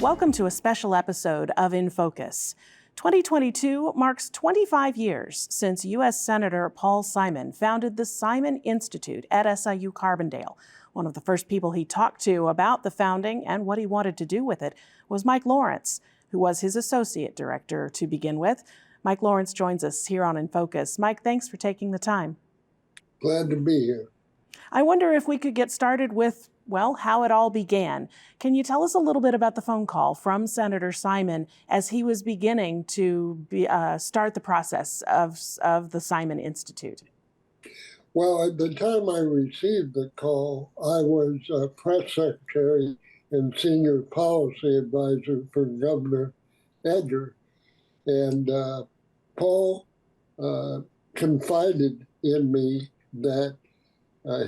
Welcome to a special episode of InFocus. 2022 marks 25 years since U.S. Senator Paul Simon founded the Simon Institute at SIU Carbondale. One of the first people he talked to about the founding and what he wanted to do with it was Mike Lawrence, who was his associate director to begin with. Mike Lawrence joins us here on InFocus. Mike, thanks for taking the time. Glad to be here. I wonder if we could get started with, well, how it all began. Can you tell us a little bit about the phone call from Senator Simon as he was beginning to start the process of the Simon Institute? Well, at the time I received the call, I was press secretary and senior policy advisor for Governor Edgar. And Paul confided in me that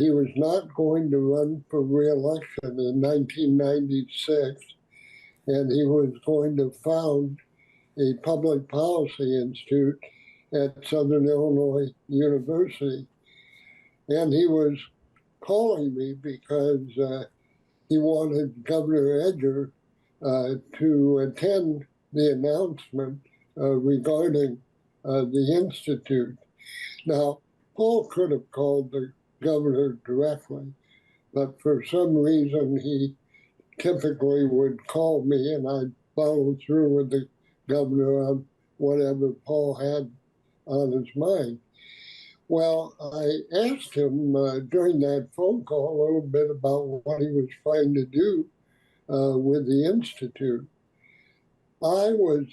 he was not going to run for re-election in 1996, and he was going to found a public policy institute at Southern Illinois University. And he was calling me because he wanted Governor Edgar to attend the announcement regarding the Institute. Now, Paul could have called the governor directly, but for some reason he typically would call me and I'd follow through with the governor on whatever Paul had on his mind. Well, I asked him during that phone call a little bit about what he was trying to do with the Institute. I was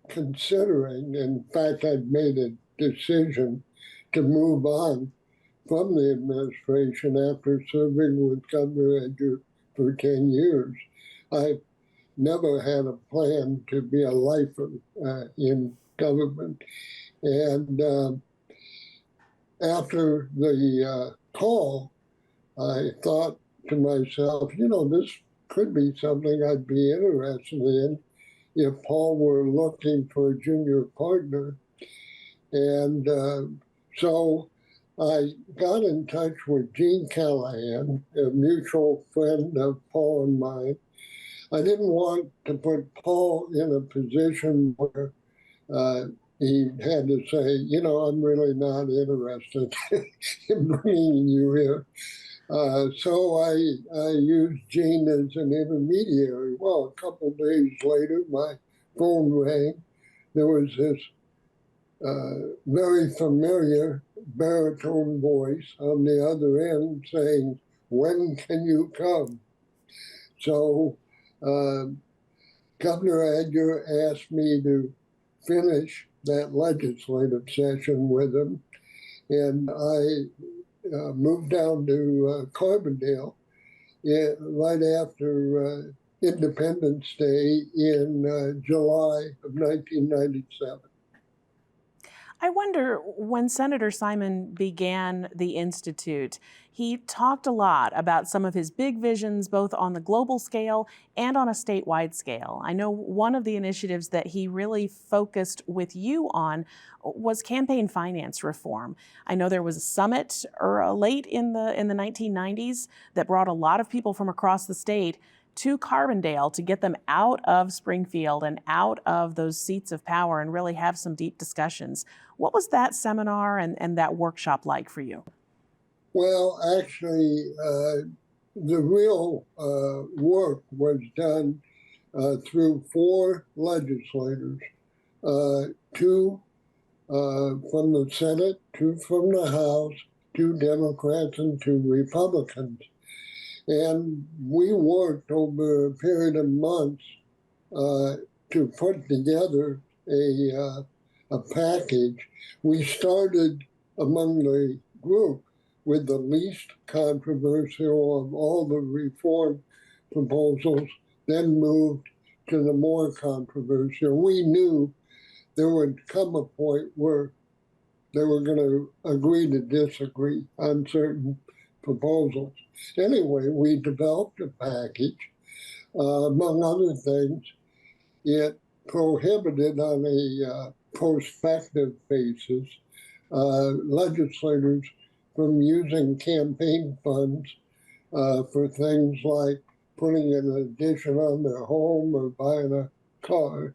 considering, in fact, I'd made a decision to move on from the administration after serving with Governor Edgar for 10 years. I never had a plan to be a lifer in government. And after the call, I thought to myself, you know, this could be something I'd be interested in if Paul were looking for a junior partner. And so I got in touch with Gene Callahan, a mutual friend of Paul and mine. I didn't want to put Paul in a position where he had to say, you know, I'm really not interested in bringing you here. So I used Gene as an intermediary. Well, a couple of days later, my phone rang. There was this very familiar baritone voice on the other end saying, "When can you come?" So Governor Edgar asked me to finish that legislative session with him, and I moved down to Carbondale right after Independence Day in July of 1997. I wonder, when Senator Simon began the Institute, he talked a lot about some of his big visions, both on the global scale and on a statewide scale. I know one of the initiatives that he really focused with you on was campaign finance reform. I know there was a summit late in the 1990s that brought a lot of people from across the state to Carbondale to get them out of Springfield and out of those seats of power and really have some deep discussions. What was that seminar and that workshop like for you? Well, actually, the real work was done through four legislators, two from the Senate, two from the House, two Democrats, and two Republicans. And we worked over a period of months to put together a package. We started among the group with the least controversial of all the reform proposals, then moved to the more controversial. We knew there would come a point where they were going to agree to disagree on certain proposals. Anyway, we developed a package. Among other things, it prohibited on a prospective basis legislators from using campaign funds for things like putting an addition on their home or buying a car.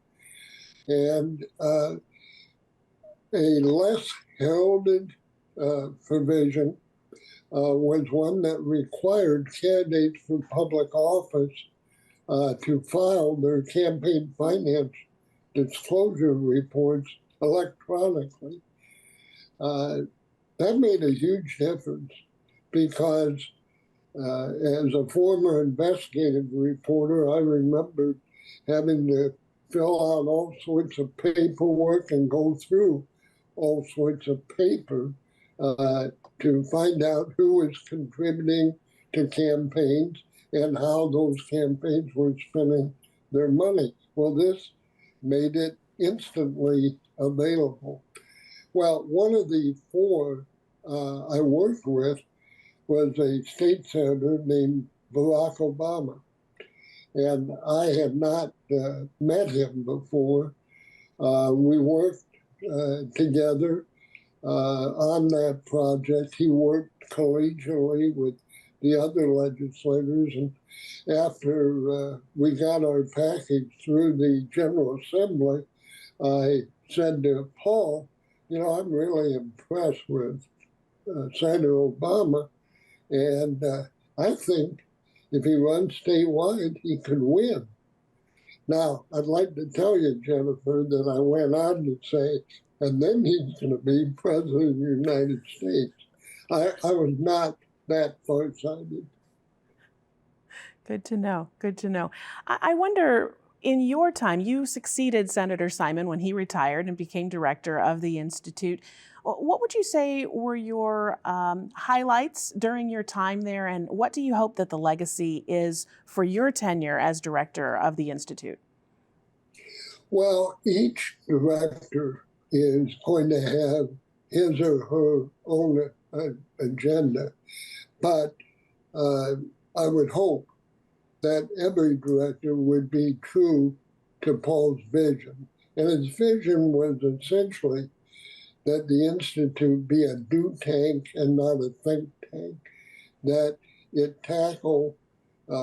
And a less heralded provision was one that required candidates for public office to file their campaign finance disclosure reports electronically. That made a huge difference because as a former investigative reporter, I remember having to fill out all sorts of paperwork and go through all sorts of paper to find out who was contributing to campaigns and how those campaigns were spending their money. Well, this made it instantly available. Well, one of the four I worked with was a state senator named Barack Obama. And I had not met him before. We worked together on that project. He worked collegially with the other legislators. And after we got our package through the General Assembly, I said to Paul, I'm really impressed with Senator Obama. And I think if he runs statewide, he could win. Now, I'd like to tell you, Jennifer, that I went on to say, and then he's going to be president of the United States. I was not that farsighted. Good to know. Good to know. I wonder, in your time, you succeeded Senator Simon when he retired and became director of the Institute. What would you say were your highlights during your time there, and what do you hope that the legacy is for your tenure as director of the Institute? Well, each director is going to have his or her own agenda, but I would hope that every director would be true to Paul's vision. And his vision was essentially that the Institute be a do tank and not a think tank, that it tackle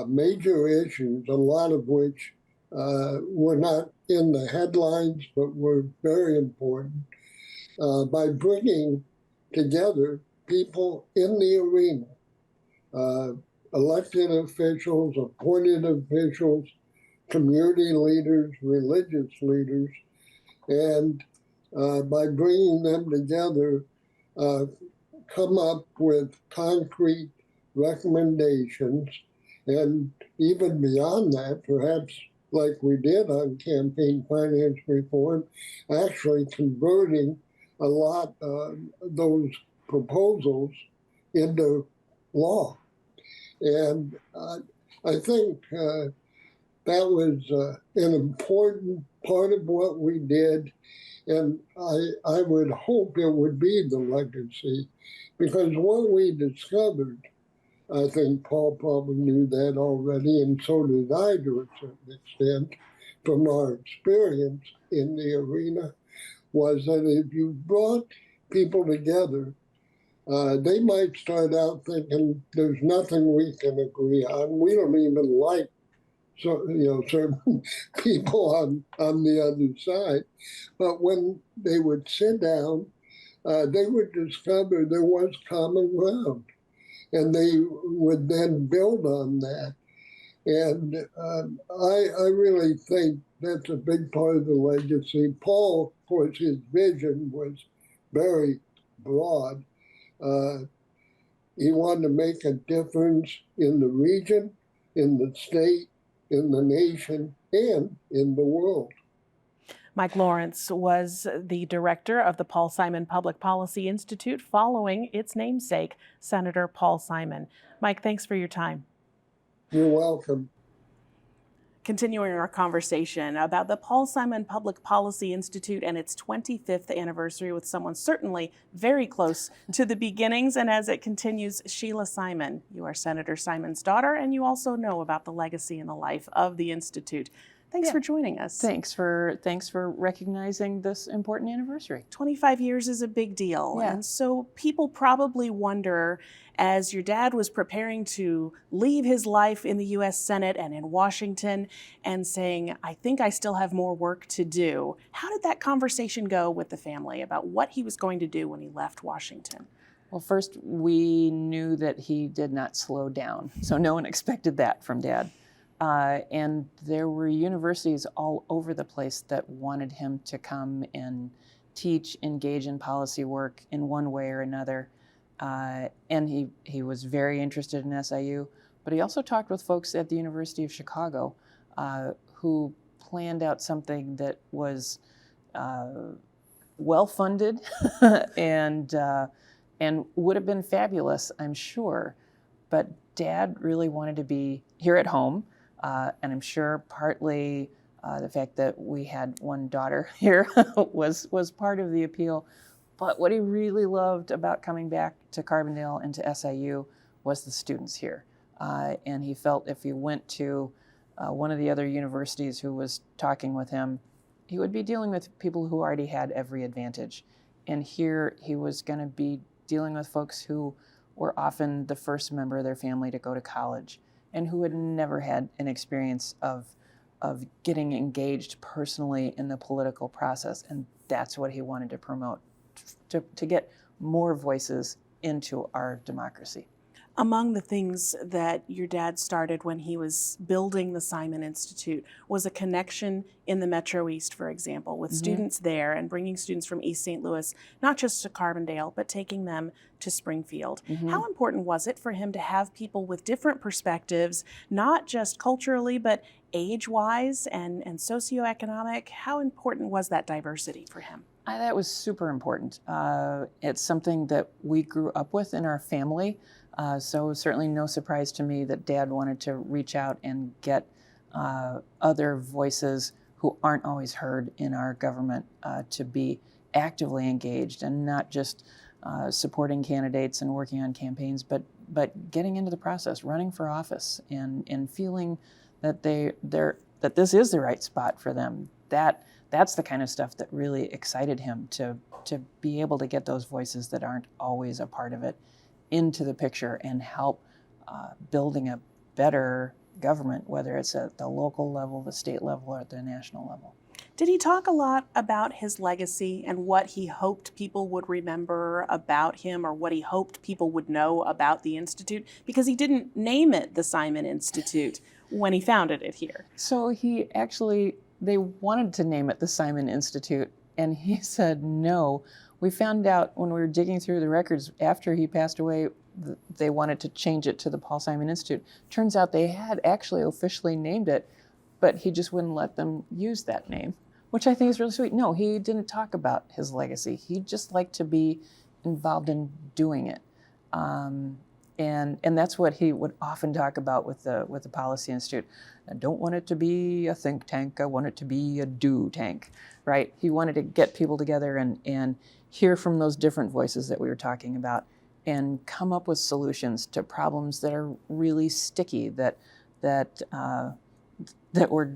major issues, a lot of which were not in the headlines, but were very important, by bringing together people in the arena, elected officials, appointed officials, community leaders, religious leaders, and by bringing them together, come up with concrete recommendations, and even beyond that, perhaps like we did on campaign finance reform, actually converting a lot of those proposals into law. And I think that was an important part of what we did. And I would hope it would be the legacy, because what we discovered, I think Paul probably knew that already, and so did I to a certain extent from our experience in the arena, was that if you brought people together, they might start out thinking there's nothing we can agree on. We don't even like certain people on the other side. But when they would sit down, they would discover there was common ground, and they would then build on that. And I really think that's a big part of the legacy. Paul, of course, his vision was very broad. He wanted to make a difference in the region, in the state, in the nation, and in the world. Mike Lawrence was the director of the Paul Simon Public Policy Institute following its namesake, Senator Paul Simon. Mike, thanks for your time. You're welcome. Continuing our conversation about the Paul Simon Public Policy Institute and its 25th anniversary with someone certainly very close to the beginnings. And as it continues, Sheila Simon, you are Senator Simon's daughter, and you also know about the legacy and the life of the Institute. Thanks Yeah. for joining us. Thanks for recognizing this important anniversary. 25 years is a big deal. Yeah. And so people probably wonder, as your dad was preparing to leave his life in the U.S. Senate and in Washington and saying, I think I still have more work to do, how did that conversation go with the family about what he was going to do when he left Washington? Well, first, we knew that he did not slow down, so no one expected that from Dad. And there were universities all over the place that wanted him to come and teach, engage in policy work in one way or another. And he was very interested in SIU, but he also talked with folks at the University of Chicago who planned out something that was well-funded and would have been fabulous, I'm sure. But Dad really wanted to be here at home, and I'm sure partly the fact that we had one daughter here was part of the appeal. But what he really loved about coming back to Carbondale and to SIU was the students here. And he felt if he went to one of the other universities who was talking with him, he would be dealing with people who already had every advantage. And here he was going to be dealing with folks who were often the first member of their family to go to college and who had never had an experience of getting engaged personally in the political process. And that's what he wanted to promote, to get more voices into our democracy. Among the things that your dad started when he was building the Simon Institute was a connection in the Metro East, for example, with students there and bringing students from East St. Louis, not just to Carbondale, but taking them to Springfield. How important was it for him to have people with different perspectives, not just culturally, but age-wise and socioeconomic? How important was that diversity for him? That was super important. It's something that we grew up with in our family. So certainly no surprise to me that Dad wanted to reach out and get other voices who aren't always heard in our government to be actively engaged and not just supporting candidates and working on campaigns, but getting into the process, running for office, and feeling that that this is the right spot for them. That's the kind of stuff that really excited him to be able to get those voices that aren't always a part of it into the picture and help building a better government, whether it's at the local level, the state level, or at the national level. Did he talk a lot about his legacy and what he hoped people would remember about him, or what he hoped people would know about the Institute? Because he didn't name it the Simon Institute when he founded it here. So they wanted to name it the Simon Institute, and he said no. We found out when we were digging through the records after he passed away, they wanted to change it to the Paul Simon Institute. Turns out they had actually officially named it, but he just wouldn't let them use that name, which I think is really sweet. No, he didn't talk about his legacy. He just liked to be involved in doing it. And that's what he would often talk about with the Policy Institute. I don't want it to be a think tank. I want it to be a do tank, right? He wanted to get people together and hear from those different voices that we were talking about and come up with solutions to problems that are really sticky, that were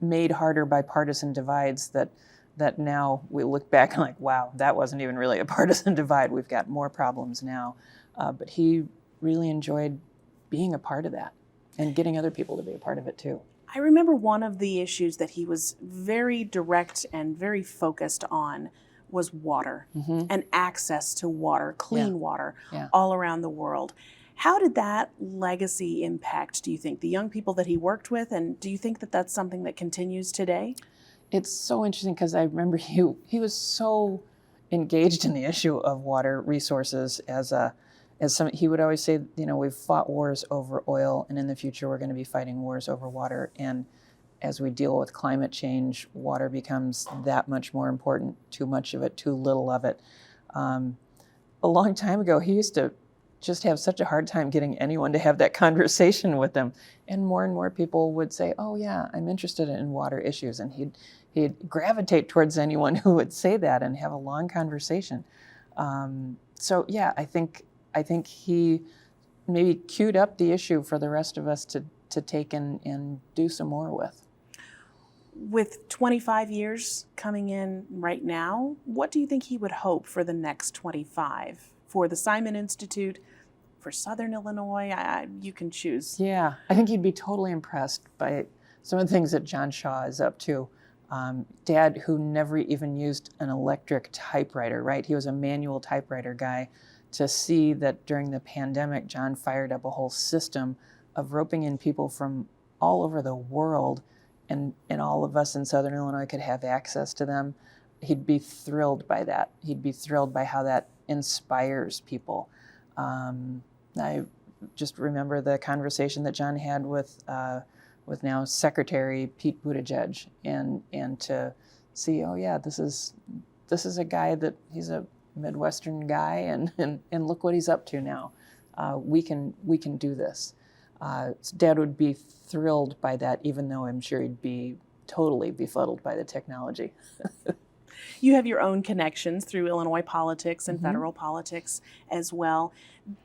made harder by partisan divides that now we look back and like, wow, that wasn't even really a partisan divide. We've got more problems now. But he really enjoyed being a part of that and getting other people to be a part of it too. I remember one of the issues that he was very direct and very focused on was water and access to water, clean water, all around the world. How did that legacy impact, do you think, the young people that he worked with? And do you think that that's something that continues today? It's so interesting because I remember he was so engaged in the issue of water resources he would always say, we've fought wars over oil, and in the future we're going to be fighting wars over water. And as we deal with climate change, water becomes that much more important. Too much of it, too little of it. A long time ago, he used to just have such a hard time getting anyone to have that conversation with him. And more people would say, oh yeah, I'm interested in water issues. And he'd gravitate towards anyone who would say that and have a long conversation. So yeah, I think he maybe queued up the issue for the rest of us to take and do some more with. With 25 years coming in right now, what do you think he would hope for the next 25? For the Simon Institute, for Southern Illinois? You can choose. Yeah, I think he'd be totally impressed by some of the things that John Shaw is up to. Dad, who never even used an electric typewriter, right? He was a manual typewriter guy. To see that during the pandemic, John fired up a whole system of roping in people from all over the world, and all of us in Southern Illinois could have access to them. He'd be thrilled by that. He'd be thrilled by how that inspires people. I just remember the conversation that John had with now Secretary Pete Buttigieg, and to see, oh yeah, this is a guy that he's a Midwestern guy, and look what he's up to now. We can do this. So Dad would be thrilled by that, even though I'm sure he'd be totally befuddled by the technology. You have your own connections through Illinois politics and federal politics as well.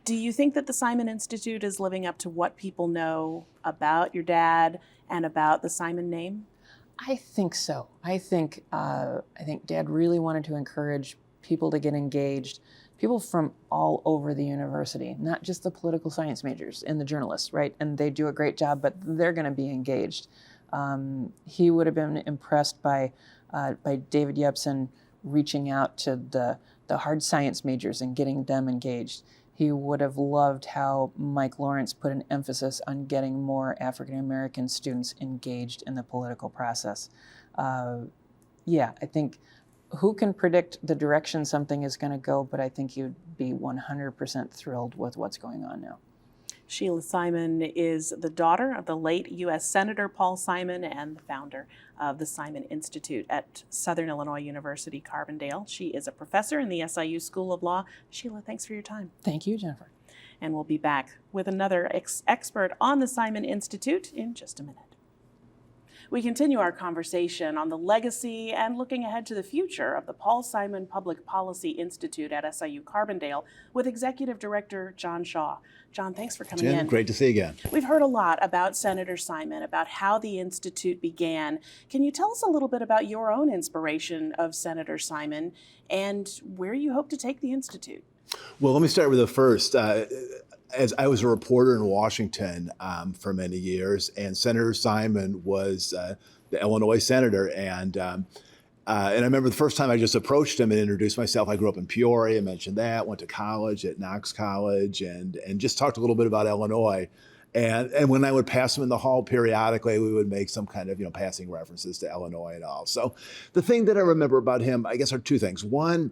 Do you think that the Simon Institute is living up to what people know about your dad and about the Simon name? I think so. I think Dad really wanted to encourage people to get engaged, people from all over the university, not just the political science majors and the journalists, right? And they do a great job, but they're going to be engaged. He would have been impressed by David Yepsen reaching out to the hard science majors and getting them engaged. He would have loved how Mike Lawrence put an emphasis on getting more African American students engaged in the political process. Yeah, I think who can predict the direction something is going to go, but I think you'd be 100% thrilled with what's going on now. Sheila Simon is the daughter of the late U.S. Senator Paul Simon and the founder of the Simon Institute at Southern Illinois University, Carbondale. She is a professor in the SIU School of Law. Sheila, thanks for your time. Thank you, Jennifer. And we'll be back with another expert on the Simon Institute in just a minute. We continue our conversation on the legacy and looking ahead to the future of the Paul Simon Public Policy Institute at SIU Carbondale with Executive Director John Shaw. John, thanks for coming in. Great to see you again. We've heard a lot about Senator Simon, about how the Institute began. Can you tell us a little bit about your own inspiration of Senator Simon and where you hope to take the Institute? Well, let me start with the first. As I was a reporter in Washington for many years, and Senator Simon was the Illinois senator, and I remember the first time I just approached him and introduced myself. I grew up in Peoria, mentioned that, went to college at Knox College, and just talked a little bit about Illinois. And when I would pass him in the hall periodically, we would make some kind of passing references to Illinois and all. So the thing that I remember about him, I guess, are two things. One,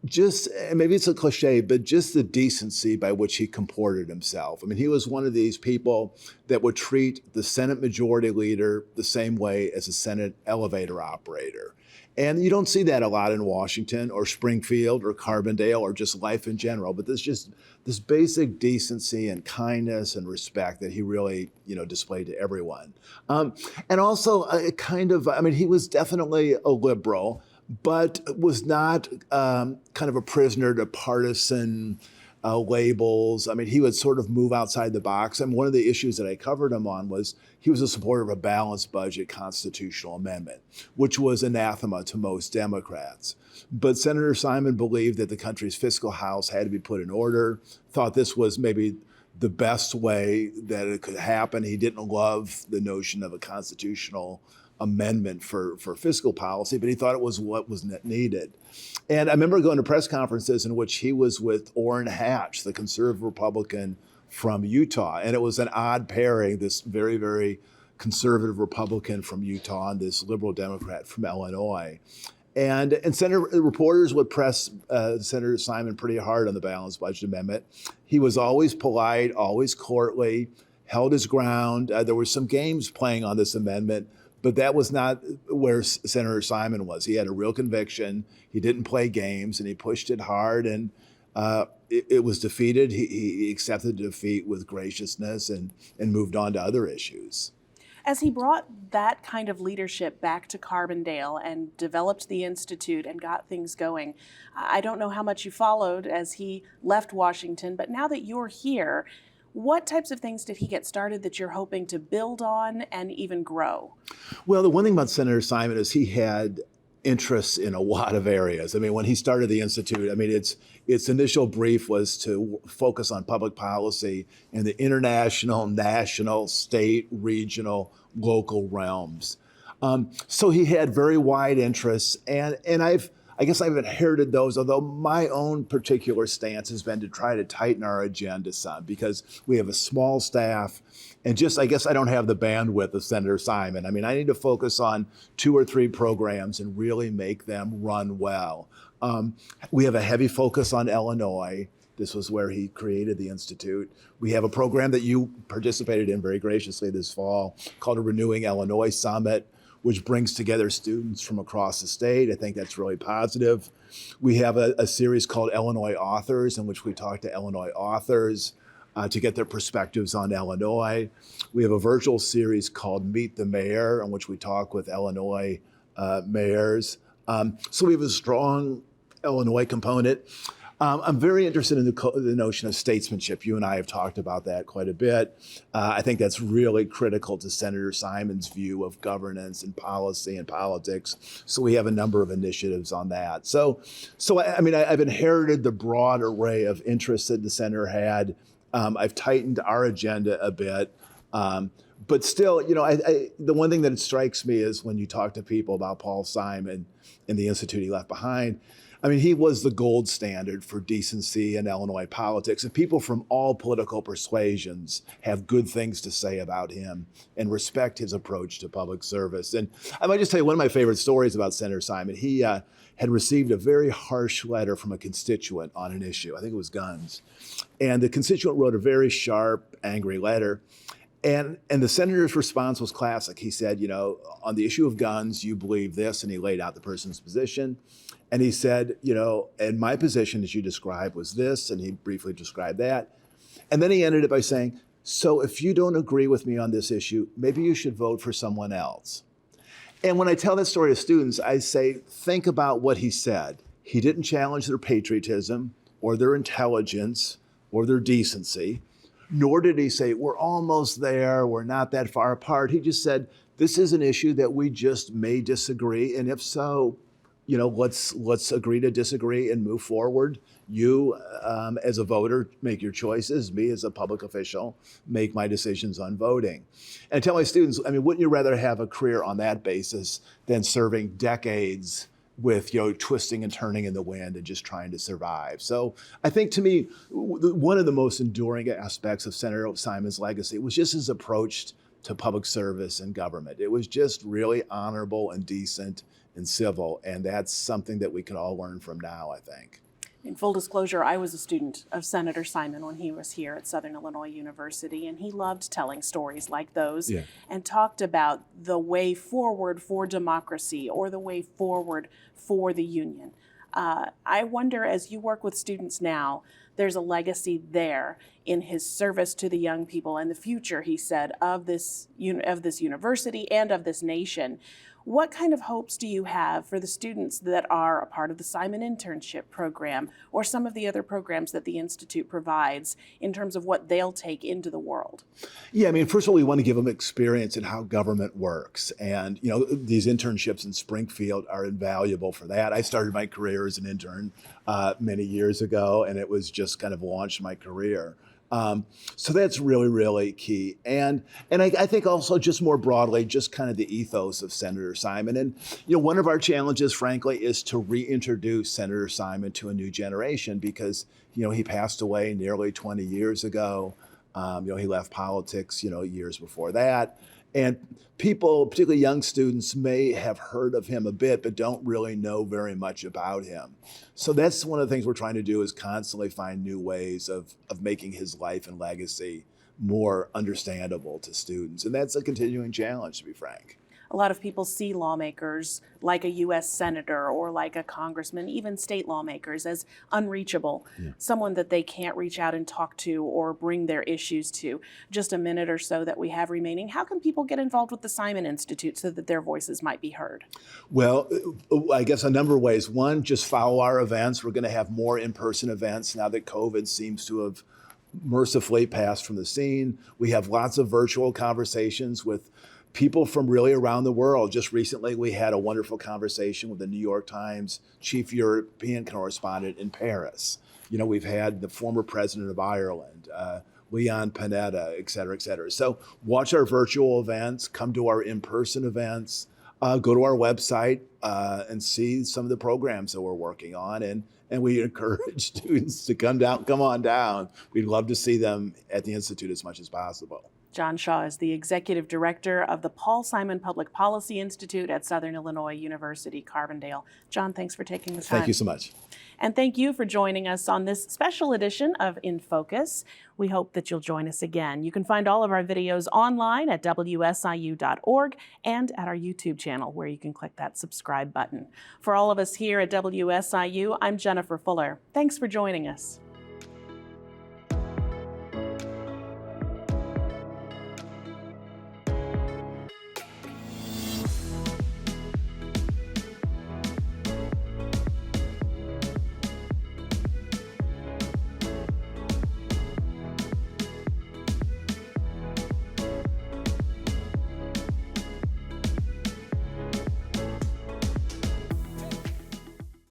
just, and maybe it's a cliche, but just the decency by which he comported himself. I mean, he was one of these people that would treat the Senate Majority Leader the same way as a Senate elevator operator. And you don't see that a lot in Washington or Springfield or Carbondale or just life in general, but there's just this basic decency and kindness and respect that he really, displayed to everyone. And also he was definitely a liberal, but was not kind of a prisoner to partisan labels. I mean, he would sort of move outside the box. And one of the issues that I covered him on was he was a supporter of a balanced budget constitutional amendment, which was anathema to most Democrats. But Senator Simon believed that the country's fiscal house had to be put in order, thought this was maybe the best way that it could happen. He didn't love the notion of a constitutional amendment for fiscal policy, but he thought it was what was needed. And I remember going to press conferences in which he was with Orrin Hatch, the conservative Republican from Utah. And it was an odd pairing, this very, very conservative Republican from Utah and this liberal Democrat from Illinois. And Senator reporters would press Senator Simon pretty hard on the balanced budget amendment. He was always polite, always courtly, held his ground. There were some games playing on this amendment, but that was not where Senator Simon was. He had a real conviction. He didn't play games, and he pushed it hard, and it was defeated. He accepted defeat with graciousness and moved on to other issues. As he brought that kind of leadership back to Carbondale and developed the Institute and got things going, I don't know how much you followed as he left Washington, but now that you're here, What types of things did he get started that you're hoping to build on and even grow? Well, the one thing about Senator Simon is he had interests in a lot of areas. I mean, when he started the Institute, I mean, its initial brief was to focus on public policy in the international, national, state, regional, local realms. So he had very wide interests, and I guess I've inherited those, although my own particular stance has been to try to tighten our agenda some because we have a small staff and just, I guess I don't have the bandwidth of Senator Simon. I mean, I need to focus on 2 or 3 programs and really make them run well. We have a heavy focus on Illinois. This was where he created the Institute. We have a program that you participated in very graciously this fall called a Renewing Illinois Summit, which brings together students from across the state. I think that's really positive. We have a series called Illinois Authors, in which we talk to Illinois authors to get their perspectives on Illinois. We have a virtual series called Meet the Mayor, in which we talk with Illinois mayors. So we have a strong Illinois component. I'm very interested in the notion of statesmanship. You and I have talked about that quite a bit. I think that's really critical to Senator Simon's view of governance and policy and politics. So we have a number of initiatives on that. So I mean, I've inherited the broad array of interests that the senator had. I've tightened our agenda a bit. But still, you know, the one thing that strikes me is when you talk to people about Paul Simon and the institute he left behind, I mean, he was the gold standard for decency in Illinois politics, and people from all political persuasions have good things to say about him and respect his approach to public service. And I might just tell you one of my favorite stories about Senator Simon. He had received a very harsh letter from a constituent on an issue. I think it was guns. And the constituent wrote a very sharp, angry letter. And the senator's response was classic. He said, you know, on the issue of guns, you believe this, and he laid out the person's position. And he said, you know, and my position, as you described, was this, and he briefly described that. And then he ended it by saying, so if you don't agree with me on this issue, maybe you should vote for someone else. And when I tell that story to students, I say, think about what he said. He didn't challenge their patriotism or their intelligence or their decency, nor did he say, we're almost there, we're not that far apart. He just said, this is an issue that we just may disagree, and if so, you know, let's agree to disagree and move forward. You, as a voter, make your choices. Me, as a public official, make my decisions on voting. And I tell my students, I mean, wouldn't you rather have a career on that basis than serving decades with, you know, twisting and turning in the wind and just trying to survive? So I think, to me, one of the most enduring aspects of Senator Simon's legacy was just his approach to public service and government. It was just really honorable and decent and civil, and that's something that we can all learn from now, I think. In full disclosure, I was a student of Senator Simon when he was here at Southern Illinois University, and he loved telling stories like those and talked about the way forward for democracy or the way forward for the union. I wonder, as you work with students now, there's a legacy there in his service to the young people and the future, he said, of this university and of this nation. What kind of hopes do you have for the students that are a part of the Simon Internship Program or some of the other programs that the Institute provides in terms of what they'll take into the world? Yeah, I mean, first of all, we want to give them experience in how government works. And, you know, these internships in Springfield are invaluable for that. I started my career as an intern many years ago, and it was just kind of launched my career. So that's really, really key. And I think also just more broadly, just kind of the ethos of Senator Simon. And, you know, one of our challenges, frankly, is to reintroduce Senator Simon to a new generation because, you know, he passed away nearly 20 years ago. You know, he left politics, you know, years before that. And people, particularly young students, may have heard of him a bit, but don't really know very much about him. So that's one of the things we're trying to do is constantly find new ways of making his life and legacy more understandable to students. And that's a continuing challenge, to be frank. A lot of people see lawmakers like a U.S. senator or like a congressman, even state lawmakers, as unreachable, someone that they can't reach out and talk to or bring their issues to. Just a minute or so that we have remaining. How can people get involved with the Simon Institute so that their voices might be heard? Well, I guess a number of ways. One, just follow our events. We're going to have more in-person events now that COVID seems to have mercifully passed from the scene. We have lots of virtual conversations with people from really around the world. Just recently, we had a wonderful conversation with the New York Times chief European correspondent in Paris. You know, we've had the former president of Ireland, Leon Panetta, et cetera, et cetera. So watch our virtual events, come to our in-person events, go to our website and see some of the programs that we're working on. And we encourage students to come on down. We'd love to see them at the Institute as much as possible. John Shaw is the Executive Director of the Paul Simon Public Policy Institute at Southern Illinois University, Carbondale. John, thanks for taking the time. Thank you so much. And thank you for joining us on this special edition of InFocus. We hope that you'll join us again. You can find all of our videos online at WSIU.org and at our YouTube channel, where you can click that subscribe button. For all of us here at WSIU, I'm Jennifer Fuller. Thanks for joining us.